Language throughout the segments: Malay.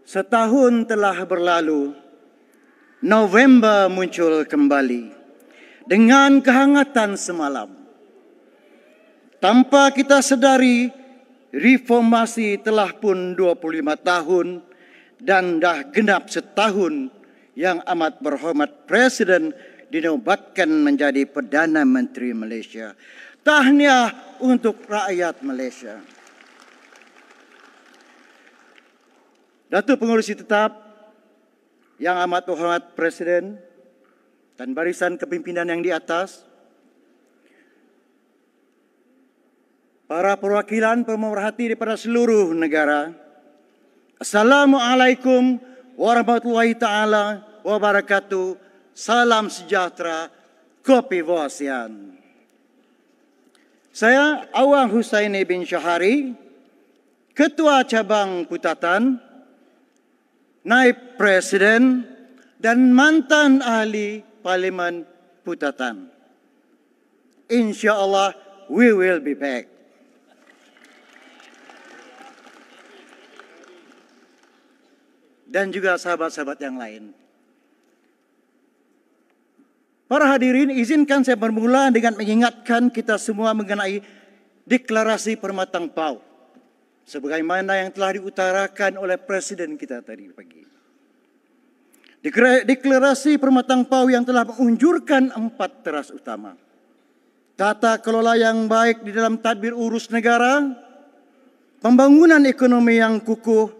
Setahun telah berlalu, November muncul kembali dengan kehangatan semalam. Tanpa kita sedari, reformasi telah pun 25 tahun dan dah genap setahun yang amat berhormat Presiden dinobatkan menjadi Perdana Menteri Malaysia. Tahniah untuk rakyat Malaysia. Datuk Pengerusi Tetap yang amat berhormat Presiden dan barisan kepimpinan yang di atas, para perwakilan pemerhati daripada seluruh negara, Assalamualaikum warahmatullahi taala wabarakatuh. Salam sejahtera, Kopi Wasian. Saya Awang Husaini bin Syahari, Ketua Cabang Putatan, Naib Presiden dan mantan ahli Parlimen Putatan. InsyaAllah we will be back. Dan juga sahabat-sahabat yang lain. Para hadirin, izinkan saya bermula dengan mengingatkan kita semua mengenai deklarasi Permatang Pau, sebagaimana yang telah diutarakan oleh Presiden kita tadi pagi. Deklarasi Permatang Pau yang telah mengunjurkan 4 teras utama. Tata kelola yang baik di dalam tadbir urus negara, pembangunan ekonomi yang kukuh,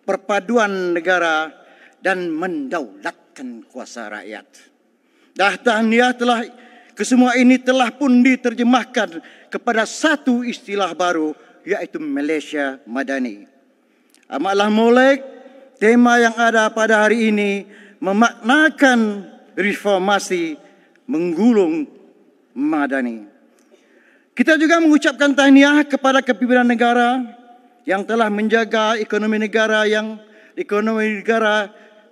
perpaduan negara, dan mendaulatkan kuasa rakyat. Tahniah telah kesemua ini telah pun diterjemahkan kepada satu istilah baru, yaitu Malaysia Madani. Amatlah molek tema yang ada pada hari ini memaknakan reformasi menggulung Madani. Kita juga mengucapkan tahniah kepada kepimpinan negara yang telah menjaga ekonomi negara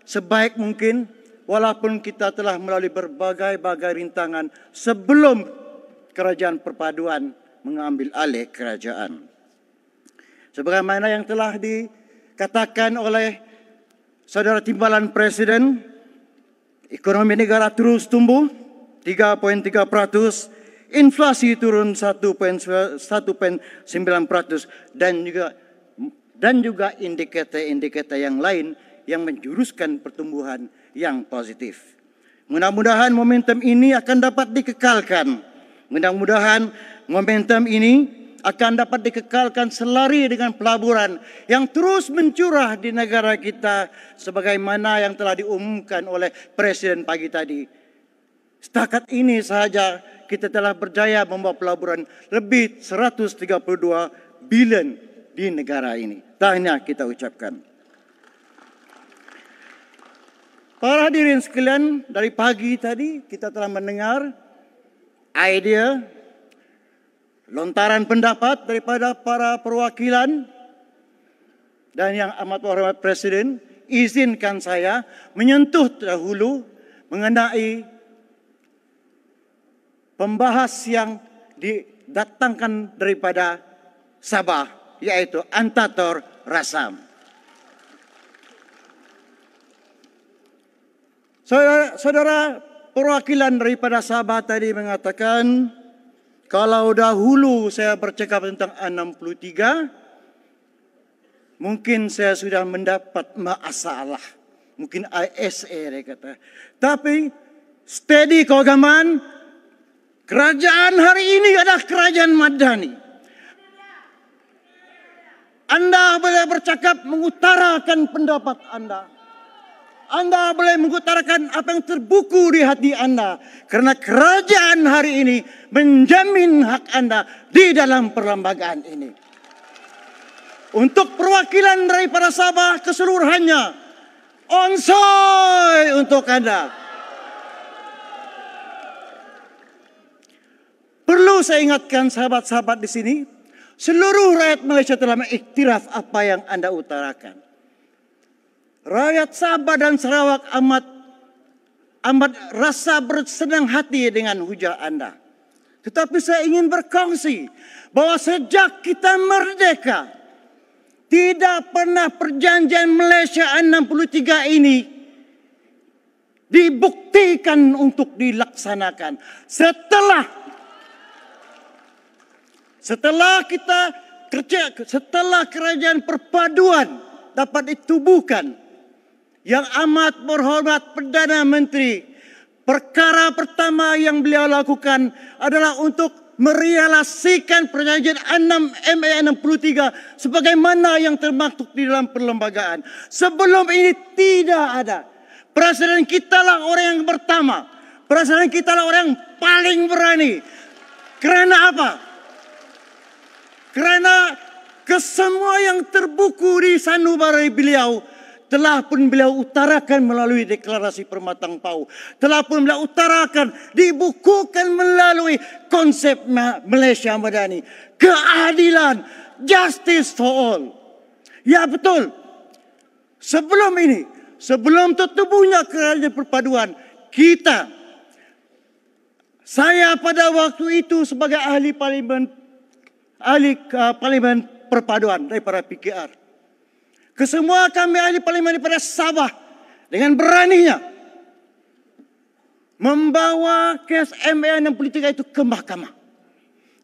sebaik mungkin, walaupun kita telah melalui berbagai-bagai rintangan sebelum kerajaan perpaduan mengambil alih kerajaan. Sebagaimana yang telah dikatakan oleh Saudara Timbalan Presiden, ekonomi negara terus tumbuh 3.3%, inflasi turun 1.9% dan juga indikator-indikator yang lain yang menjuruskan pertumbuhan yang positif. Mudah-mudahan momentum ini akan dapat dikekalkan. Mudah-mudahan momentum ini akan dapat dikekalkan selari dengan pelaburan yang terus mencurah di negara kita sebagaimana yang telah diumumkan oleh Presiden pagi tadi. Setakat ini sahaja kita telah berjaya membawa pelaburan lebih 132 bilion di negara ini. Tahniah kita ucapkan. Para hadirin sekalian, dari pagi tadi kita telah mendengar idea, lontaran pendapat daripada para perwakilan dan yang amat berhormat Presiden. Izinkan saya menyentuh dahulu mengenai pembahas yang didatangkan daripada Sabah, yaitu Antator Rasam. Saudara perwakilan daripada Sabah tadi mengatakan, kalau dahulu saya bercakap tentang 63, mungkin saya sudah mendapat masalah. Mungkin ISA dia kata. Tapi steady keagamaan, kerajaan hari ini adalah kerajaan Madani. Anda boleh bercakap, mengutarakan pendapat Anda. Anda boleh mengutarakan apa yang terbuku di hati Anda. Kerana kerajaan hari ini menjamin hak Anda di dalam perlembagaan ini. Untuk perwakilan daripada Sabah keseluruhannya, onsoi untuk Anda. Perlu saya ingatkan sahabat-sahabat di sini, seluruh rakyat Malaysia telah mengiktiraf apa yang Anda utarakan. Rakyat Sabah dan Sarawak amat rasa bersenang hati dengan hujah Anda. Tetapi saya ingin berkongsi bahawa sejak kita merdeka, Tidak pernah perjanjian Malaysia 63 ini dibuktikan untuk dilaksanakan. Setelah kerajaan perpaduan dapat ditubuhkan, yang amat berhormat Perdana Menteri, perkara pertama yang beliau lakukan adalah untuk merealisasikan perjanjian MA 63 sebagaimana yang termaktub di dalam perlembagaan. Sebelum ini tidak ada. Presiden kita lah orang yang pertama. Presiden kita lah orang yang paling berani. Kerana apa? Kerana kesemua yang terbuku di sanubari beliau telah pun beliau utarakan melalui deklarasi Permatang Pau. Telah pun beliau utarakan, dibukukan melalui konsep Malaysia Madani. Keadilan, justice for all. Ya betul. Sebelum ini, sebelum tertubuhnya kerajaan perpaduan, saya pada waktu itu sebagai ahli parlimen perpaduan daripada PKR. Kesemua kami ahli parlimen daripada Sabah dengan beraninya membawa kes MA 63 itu ke mahkamah.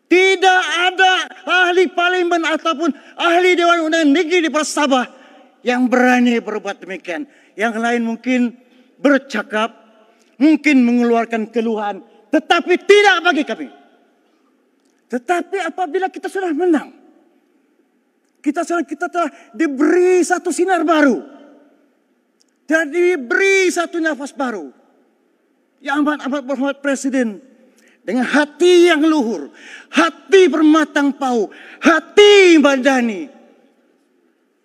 Tidak ada ahli parlimen ataupun ahli Dewan Undangan Negeri daripada Sabah yang berani berbuat demikian. Yang lain mungkin bercakap, mungkin mengeluarkan keluhan, tetapi tidak bagi kami. Tetapi apabila kita sudah menang, kita telah diberi satu sinar baru. Dan diberi satu nafas baru. Yang amat berhormat Presiden. Dengan hati yang luhur. Hati Permatang Pau. Hati Madani.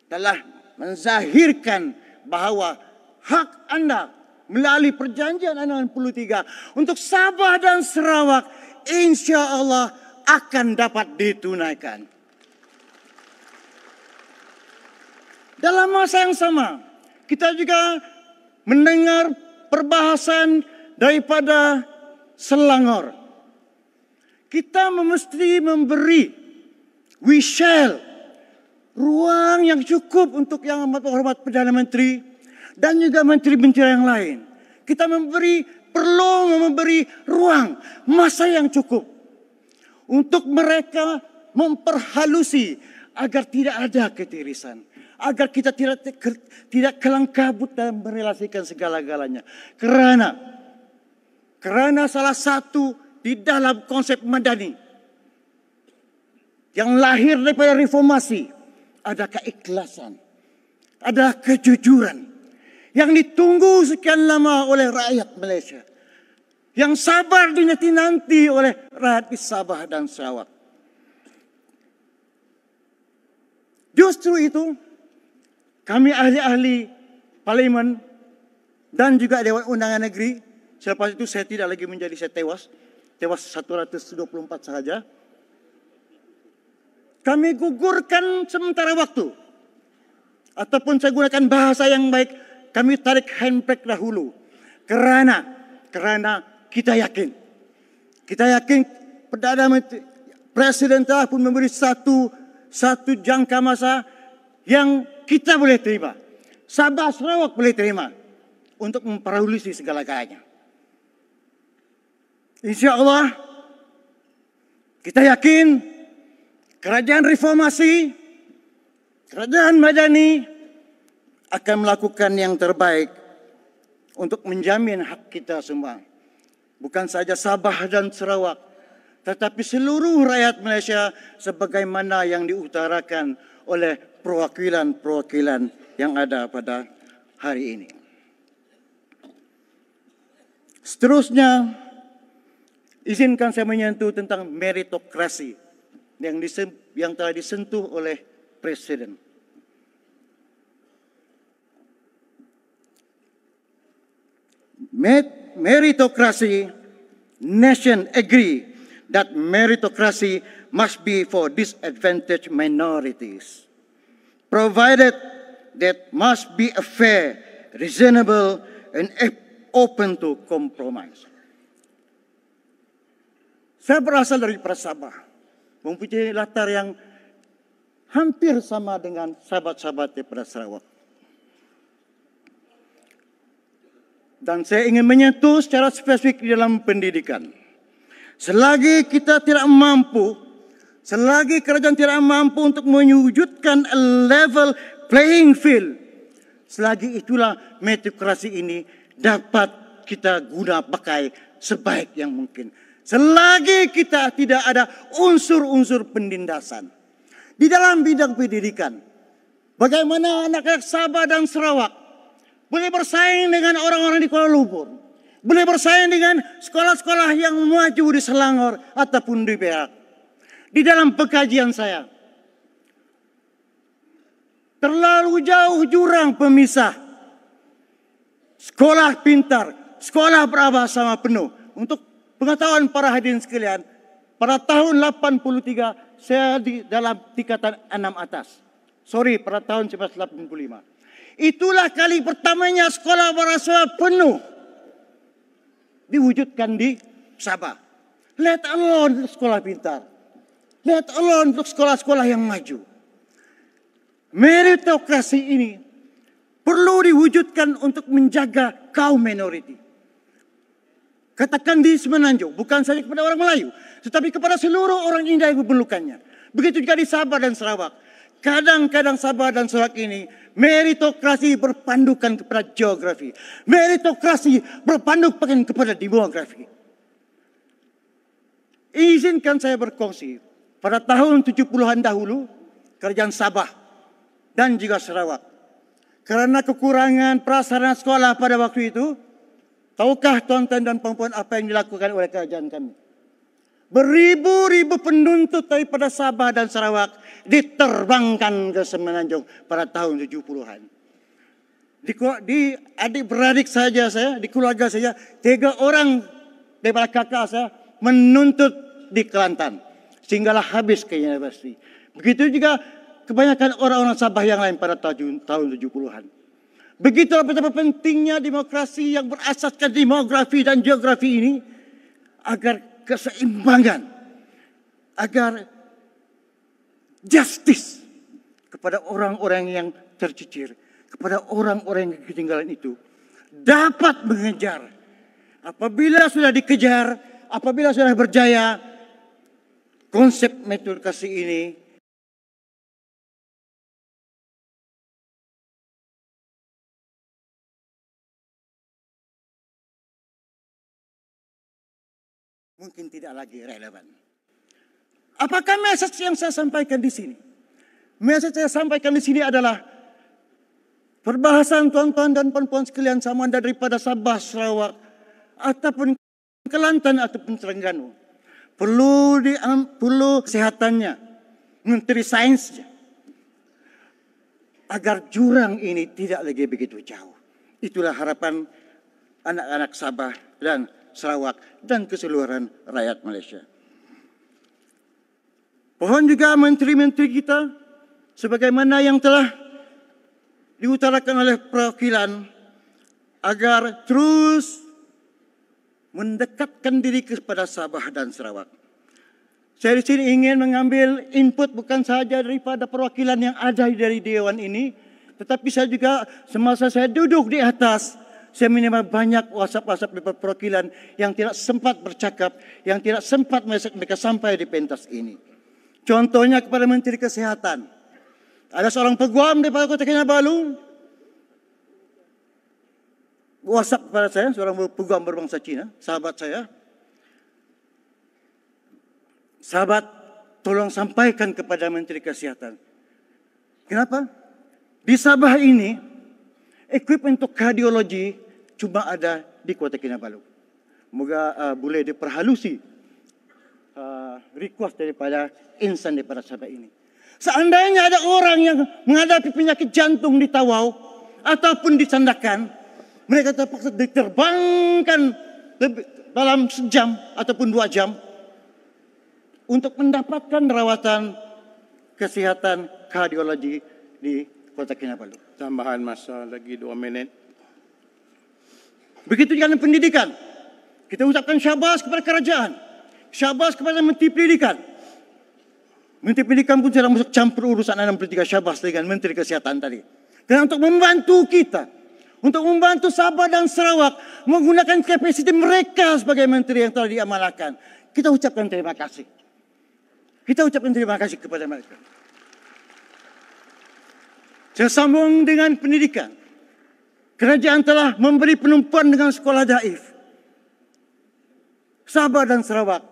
Telah menzahirkan bahawa hak anda melalui perjanjian 63 untuk Sabah dan Sarawak insya Allah akan dapat ditunaikan. Dalam masa yang sama, kita juga mendengar perbahasan daripada Selangor. Kita mesti memberi ruang yang cukup untuk yang amat berhormat Perdana Menteri dan juga menteri-menteri yang lain. Kita perlu memberi ruang, masa yang cukup untuk mereka memperhalusi agar tidak ada ketirisan. Agar kita tidak kelang kabut dalam merelasikan segala-galanya. Kerana salah satu di dalam konsep Madani yang lahir daripada reformasi ada keikhlasan, ada kejujuran yang ditunggu sekian lama oleh rakyat Malaysia, yang sabar dinanti-nanti oleh rakyat di Sabah dan Sarawak. Justru itu kami ahli-ahli parlimen dan juga Dewan Undangan Negeri, selepas itu saya tidak lagi saya tewas 124 sahaja. Kami gugurkan sementara waktu. Ataupun saya gunakan bahasa yang baik, kami tarik handbrake dahulu. Kerana kita yakin Perdana Menteri, Presiden telah pun memberi satu jangka masa yang kita boleh terima. Sabah Sarawak boleh terima. Untuk memperolisi segala-galanya. Insya Allah kita yakin kerajaan reformasi, kerajaan Madani akan melakukan yang terbaik untuk menjamin hak kita semua. Bukan saja Sabah dan Sarawak, tetapi seluruh rakyat Malaysia sebagaimana yang diutarakan oleh perwakilan-perwakilan yang ada pada hari ini. Seterusnya, izinkan saya menyentuh tentang meritokrasi yang telah disentuh oleh Presiden. Meritokrasi, nation agree that meritocracy must be for disadvantaged minorities, provided that must be a fair, reasonable, and open to compromise. Saya berasal dari Sabah, mempunyai latar yang hampir sama dengan sahabat-sahabat daripada Sarawak. Dan saya ingin menyentuh secara spesifik di dalam pendidikan. Selagi kita tidak mampu, selagi kerajaan tidak mampu untuk mewujudkan a level playing field, selagi itulah meritokrasi ini dapat kita guna pakai sebaik yang mungkin. Selagi kita tidak ada unsur-unsur penindasan di dalam bidang pendidikan, bagaimana anak-anak Sabah dan Sarawak boleh bersaing dengan orang-orang di Kuala Lumpur, boleh bersaing dengan sekolah-sekolah yang maju di Selangor ataupun di Perak. Di dalam pengkajian saya, terlalu jauh jurang pemisah sekolah pintar, sekolah berabah sama penuh. Untuk pengetahuan para hadirin sekalian, pada tahun 83 saya di dalam tingkatan 6 atas. Pada tahun 1985. Itulah kali pertamanya sekolah berasrama penuh diwujudkan di Sabah. Let alone sekolah pintar. Let alone untuk sekolah-sekolah yang maju. Meritokrasi ini perlu diwujudkan untuk menjaga kaum minoriti. Katakan di Semenanjung, bukan saja kepada orang Melayu, tetapi kepada seluruh orang India yang memerlukannya. Begitu juga di Sabah dan Sarawak. Kadang-kadang Sabah dan Sarawak ini meritokrasi berpandukan kepada geografi. Meritokrasi berpandukan kepada demografi. Izinkan saya berkongsi. Pada tahun 70-an dahulu, kerajaan Sabah dan juga Sarawak, karena kekurangan prasarana sekolah pada waktu itu, tahukah tuan-tuan dan puan-puan apa yang dilakukan oleh kerajaan kami? Beribu-ribu penuntut daripada Sabah dan Sarawak diterbangkan ke Semenanjung pada tahun 70-an. Di adik-beradik saja saya, di keluarga saya, 3 orang daripada kakak saya menuntut di Kelantan. Sehinggalah habis ke universiti. Begitu juga kebanyakan orang-orang Sabah yang lain pada tahun 70-an. Begitulah betapa pentingnya demokrasi yang berasaskan demografi dan geografi ini, agar keseimbangan, agar justice kepada orang-orang yang tercicir, kepada orang-orang yang ketinggalan itu dapat mengejar. Apabila sudah dikejar, apabila sudah berjaya, konsep meritokrasi ini mungkin tidak lagi relevan. Apakah message yang saya sampaikan di sini? Message saya sampaikan di sini adalah perbahasan tuan-tuan dan puan-puan sekalian, sama ada daripada Sabah, Sarawak, ataupun Kelantan ataupun Terengganu, perlu kesehatannya, Menteri Sainsnya, agar jurang ini tidak lagi begitu jauh. Itulah harapan anak-anak Sabah dan Sarawak dan keseluruhan rakyat Malaysia. Mohon juga menteri-menteri kita, sebagaimana yang telah diutarakan oleh perwakilan, agar terus mendekatkan diri kepada Sabah dan Sarawak. Saya di sini ingin mengambil input bukan sahaja daripada perwakilan yang ada dari Dewan ini, tetapi saya juga semasa saya duduk di atas, saya menerima banyak WhatsApp dari perwakilan yang tidak sempat bercakap, yang tidak sempat mereka sampai di pentas ini. Contohnya kepada Menteri Kesehatan. Ada seorang peguam di Kota Kinabalu WhatsApp kepada saya, seorang peguam berbangsa Cina, sahabat saya. Sahabat, tolong sampaikan kepada Menteri Kesehatan. Kenapa? Di Sabah ini, equipment untuk kardiologi cuma ada di Kota Kinabalu. Moga boleh diperhalusi request daripada insan daripada Sabah ini. Seandainya ada orang yang menghadapi penyakit jantung di Tawau ataupun di Sandakan, mereka terpaksa diterbangkan dalam sejam ataupun 2 jam untuk mendapatkan rawatan kesehatan kardiologi di Kota Kinabalu. Tambahan masa lagi 2 minit. Begitu juga dengan pendidikan. Kita ucapkan syabas kepada kerajaan. Syabas kepada Menteri Pendidikan. Menteri Pendidikan pun sedang masuk campur urusan 63 Syahbaz dengan Menteri Kesihatan tadi. Dan untuk membantu kita, untuk membantu Sabah dan Sarawak menggunakan kapasiti mereka sebagai menteri yang telah diamanahkan, kita ucapkan terima kasih. Kita ucapkan terima kasih kepada mereka. Saya sambung dengan pendidikan. Kerajaan telah memberi penumpuan dengan sekolah daif. Sabah dan Sarawak,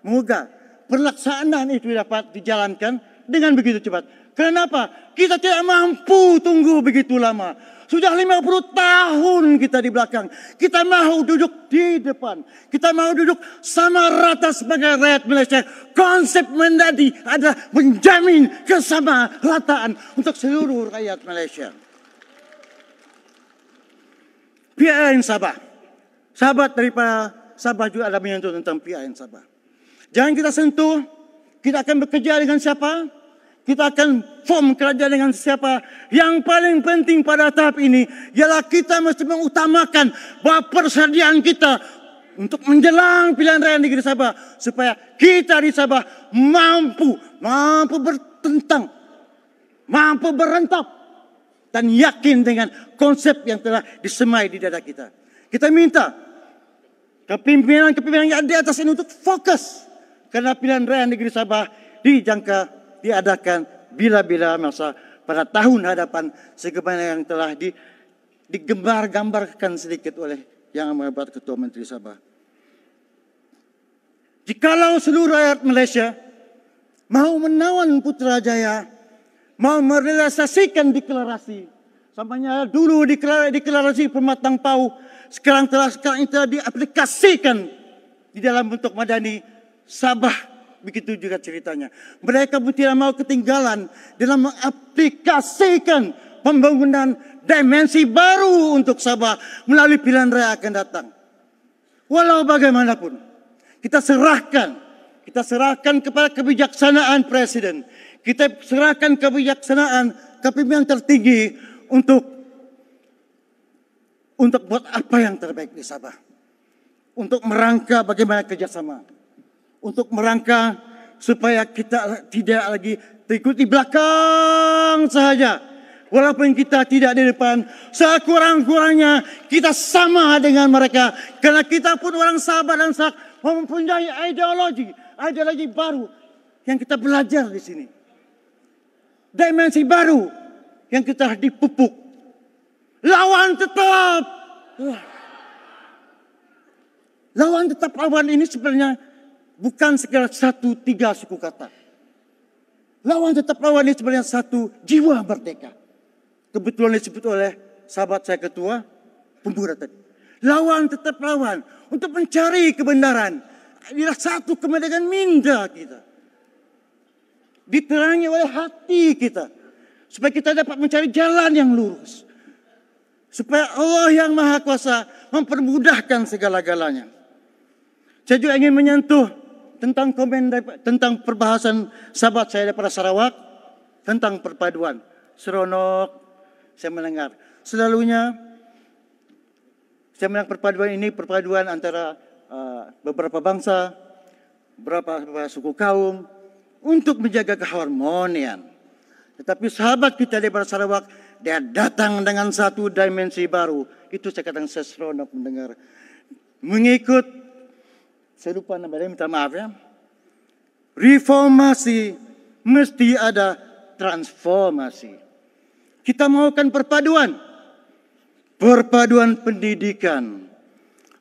moga pelaksanaan itu dapat dijalankan dengan begitu cepat. Kenapa? Kita tidak mampu tunggu begitu lama. Sudah 50 tahun kita di belakang. Kita mahu duduk di depan. Kita mahu duduk sama rata sebagai rakyat Malaysia. Konsep menjadi adalah menjamin kesamarataan untuk seluruh rakyat Malaysia. PIN Sabah. Sahabat daripada Sabah juga ada menyentuh tentang PIN Sabah. Jangan kita sentuh, kita akan bekerja dengan siapa? Kita akan form kerajaan dengan siapa? Yang paling penting pada tahap ini ialah kita mesti mengutamakan bahawa persediaan kita untuk menjelang pilihan raya negeri Sabah supaya kita di Sabah mampu bertentang, mampu berentap dan yakin dengan konsep yang telah disemai di dada kita. Kita minta kepimpinan yang di atas ini untuk fokus. Karena pilihan raya negeri Sabah diadakan bila-bila masa pada tahun hadapan sebagaimana yang telah digambar-gambarkan sedikit oleh Yang Amat Ketua Menteri Sabah. Jikalau seluruh rakyat Malaysia mahu menawan Putrajaya, mahu merealisasikan deklarasi, sampainya dulu deklarasi Pematang Pau, sekarang ini telah diaplikasikan di dalam bentuk madani. Sabah begitu juga ceritanya. Mereka pun tidak mau ketinggalan dalam mengaplikasikan pembangunan dimensi baru untuk Sabah melalui pilihan raya akan datang. Walau bagaimanapun, kita serahkan kepada kebijaksanaan Presiden. Kita serahkan kebijaksanaan kepimpinan tertinggi untuk buat apa yang terbaik di Sabah. Untuk merangka bagaimana kerjasama. Untuk merangka supaya kita tidak lagi terikut di belakang sahaja. Walaupun kita tidak di depan, sekurang-kurangnya kita sama dengan mereka. Karena kita pun orang Sabah dan Sarawak mempunyai ideologi baru yang kita belajar di sini. Dimensi baru yang kita dipupuk. Lawan tetap lawan ini sebenarnya bukan sekedar 1-3 suku kata. Lawan tetap lawan ini sebenarnya satu jiwa merdeka. Kebetulan disebut oleh sahabat saya ketua pemuda tadi. Lawan tetap lawan untuk mencari kebenaran. Inilah satu kemerdekaan minda kita. Diterangi oleh hati kita. Supaya kita dapat mencari jalan yang lurus. Supaya Allah yang Maha Kuasa mempermudahkan segala-galanya. Saya juga ingin menyentuh tentang perbahasan sahabat saya daripada Sarawak tentang perpaduan. Seronok saya mendengar. Selalunya saya mendengar perpaduan antara beberapa bangsa, beberapa suku kaum untuk menjaga keharmonian. Tetapi sahabat kita daripada Sarawak, dia datang dengan satu dimensi baru. Itu saya katakan saya seronok mendengar. Mengikut saya lupa nama dia, minta maaf ya. Reformasi mesti ada transformasi. Kita maukan perpaduan. Perpaduan pendidikan.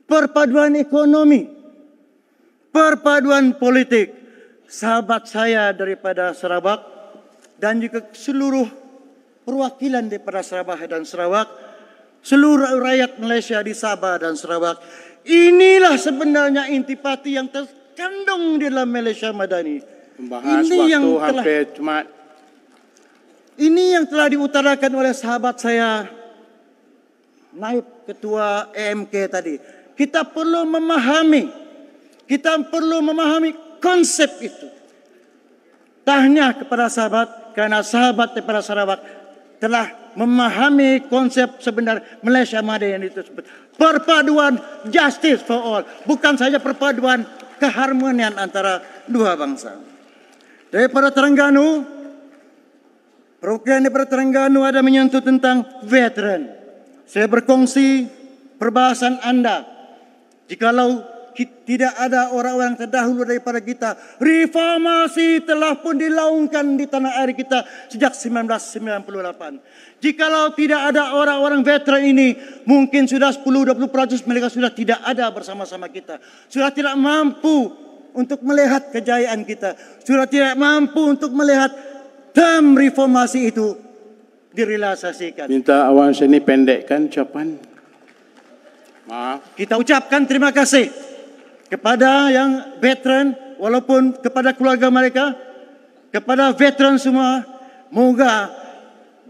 Perpaduan ekonomi. Perpaduan politik. Sahabat saya daripada Sarawak dan juga seluruh perwakilan daripada Sabah dan Sarawak, seluruh rakyat Malaysia di Sabah dan Sarawak, inilah sebenarnya intipati yang terkandung di dalam Malaysia Madani. Membahas waktu hampir cuma. Ini yang telah diutarakan oleh sahabat saya, Naib Ketua AMK tadi. Kita perlu memahami konsep itu. Tahniah kepada sahabat, karena sahabat daripada Sarawak telah memahami konsep sebenar Malaysia Madani yang disebut perpaduan justice for all. Bukan saja perpaduan keharmonian antara dua bangsa. Daripada Terengganu, program daripada Terengganu ada menyentuh tentang veteran. Saya berkongsi perbahasan Anda. Jikalau tidak ada orang-orang terdahulu daripada kita, reformasi telah pun dilaungkan di tanah air kita sejak 1998. Jikalau tidak ada orang-orang veteran ini, mungkin sudah 10-20% mereka sudah tidak ada bersama-sama kita. Sudah tidak mampu untuk melihat kejayaan kita. Sudah tidak mampu untuk melihat term reformasi itu direalisasikan. Minta awan sini pendekkan ucapan. Maaf. Kita ucapkan terima kasih kepada yang veteran, walaupun kepada keluarga mereka, kepada veteran semua, moga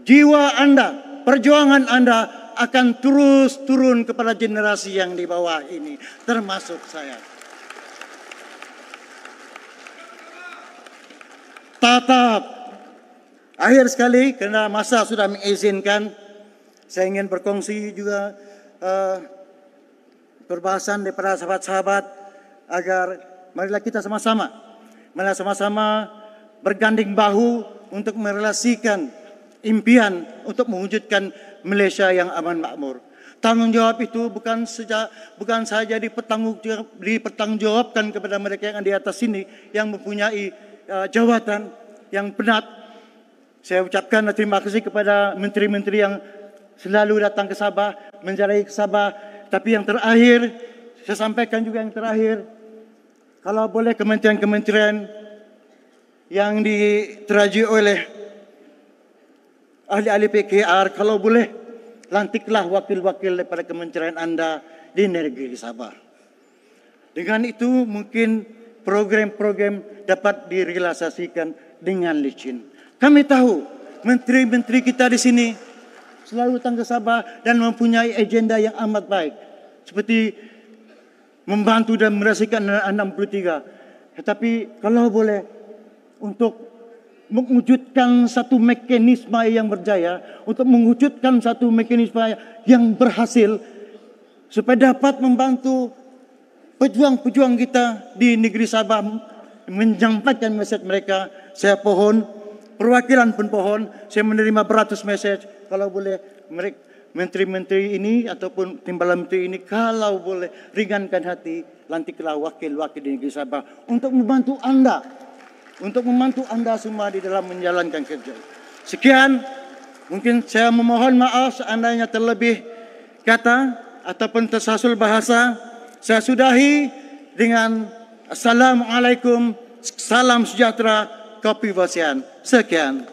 jiwa Anda, perjuangan Anda akan terus turun kepada generasi yang di bawah ini, termasuk saya. Tatap, akhir sekali, kerana masa sudah mengizinkan, saya ingin berkongsi juga perbahasan daripada sahabat-sahabat, agar marilah kita sama-sama berganding bahu untuk merelasikan impian untuk mewujudkan Malaysia yang aman makmur. Tanggungjawab itu bukan saja dipertanggungjawabkan kepada mereka yang di atas sini yang mempunyai jawatan yang penat. Saya ucapkan terima kasih kepada menteri-menteri yang selalu datang ke Sabah, menziarahi ke Sabah. Tapi yang terakhir, saya sampaikan juga yang terakhir, kalau boleh kementerian-kementerian yang diteraji oleh ahli-ahli PKR, kalau boleh lantiklah wakil-wakil daripada kementerian Anda di negeri Sabah. Dengan itu mungkin program-program dapat direalisasikan dengan licin. Kami tahu menteri-menteri kita di sini selalu datang ke Sabah dan mempunyai agenda yang amat baik, seperti membantu dan merahsiakan 63. Tetapi kalau boleh, untuk mewujudkan satu mekanisme yang berjaya, untuk mewujudkan satu mekanisme yang berhasil, supaya dapat membantu pejuang-pejuang kita di negeri Sabah menyampaikan mesej mereka, saya pohon, perwakilan pun pohon, saya menerima beratus mesej. Kalau boleh, menteri-menteri ini ataupun timbalan menteri ini, kalau boleh ringankan hati, lantiklah wakil-wakil di negeri Sabah untuk membantu Anda, semua di dalam menjalankan kerja. Sekian, mungkin saya memohon maaf seandainya terlebih kata ataupun tersasul bahasa. Saya sudahi dengan Assalamualaikum, salam sejahtera, Kopi Bosian. Sekian.